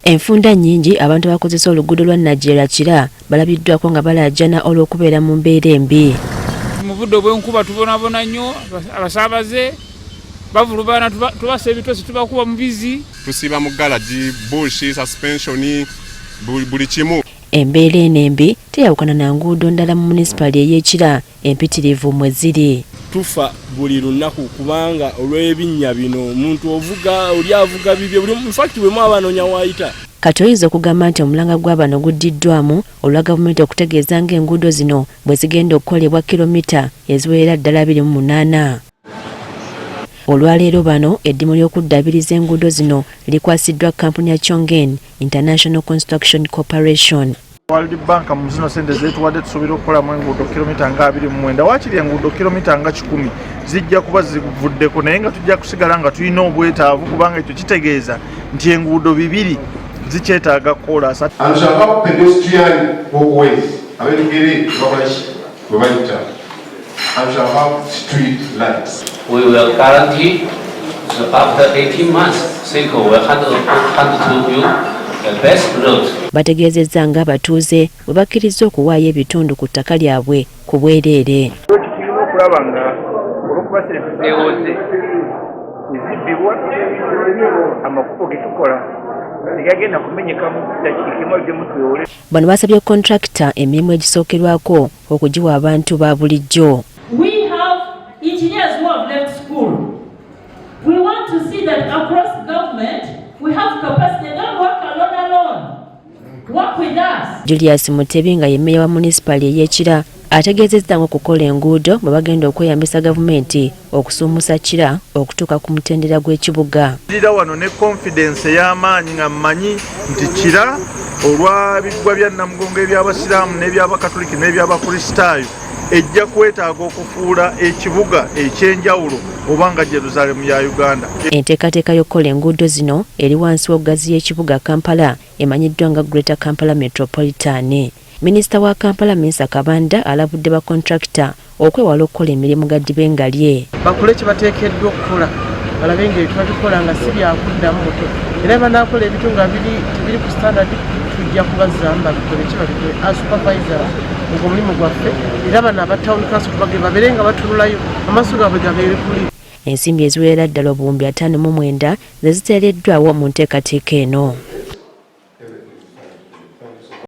Enfunda nnyingi abantu abakozesa oluguudo lwa Najjera Kira balabiddwako nga balajjana olw'okubeera mu mbeera embi. Mu budde obw'enkuba tubonaabona nnyo abasaabaze bavulubana tubasa ebitosi tubakuba mu bizi. Tusiba mu garagi, bushi, suspension, buli kimu. Embeera eno embi teyawukana na nguudo ndala mu munisipali ey'Ekira empitirivu mwe ziri. Tufa buli lunaku kubanga olw'ebinnya bino omuntu ovuga oli avuga bibye buli in fact bwe mwabanoonya waayita. Kati oyinza okugamba nti omulanga gw'abano guddiddwamu olwa gavumenti okutegeeza ng'enguudo zino bwe zigenda okukolebwa kilomita eziwerera ddala 28. Olwaleero bano eddimu ly'okuddaabiriza enguudo zino likwasiddwa kampuni ya Chongen International Construction Corporation. World Bank mu zino sente zetuwadde tusuubira okukolamu enguudo kilomita nga 29 waakiri enguudo kilomita nga 10 zijja kuba zivuddeko naye nga tujja kusigala nga tulina obwetaavu kubanga ekyo kitegeeza nti enguudo 2 zikyetaaga koolasa. Anshaka pedestrian walkways abetugere bakolaki bwe bayita Anshaka street lights. We will guarantee after 18 months Senko will hand to you the best road. Bategeezezza ng'abatuuze bwe bakkiriza okuwaayo ebitundu ku ttaka lyabwe ku bwereere. Tulina okulaba nga olw'okuba zeewoze ezibbibwa amakubo ge tukola tegagenda kumenyeka mu ddakiika emu ebyemu twewole. Bano basabye kontrakita emirimu egisookerwako okugiwa abantu ba bulijjo. We have engineers who have left school. We want to see that across government we have capacity. Don't work alone. Work with us. Julius Mutebi nga ye mmeeya wa munisipali ey'Ekira ategeezezza ng'okukola enguudo bwe bagenda okweyambisa gavumenti okusuumusa Kira okutuuka ku mutendera gw'ekibuga. Ndira wano ne confidence ey'amaanyi nga mmanyi nti Kira olwa biggwa bya Namugongo eby'Abasiraamu n'eby'Abakatoliki n'eby'Abakristaayo ejja kwetaaga okufuula ekibuga eky'enjawulo oba nga Jerusalemu ya Uganda. Enteekateeka y'okukola enguudo zino eri wansi w'ogazi y'ekibuga Kampala emanyiddwa nga Greater Kampala Metropolitan. Minisita wa Kampala Mensa Kabanda alabudde ba kontrakita okwewala okukola emirimu ga ddibengalye. Bakole kye bateekeddwa okukola balabe nga ebitwabikola nga si byakuddamu muto era banaakola ebintu nga biri ku standard tujja kubazamba bikole kye babikole as supervisor ng'omulimu gwaffe era bano aba town council tubage babeere nga batunulayo amaaso gaabwe gabeere kuli. Ensimbi eziwerera ddala obuwumbi 59 ze ziteereddwawo mu nteekateeka eno.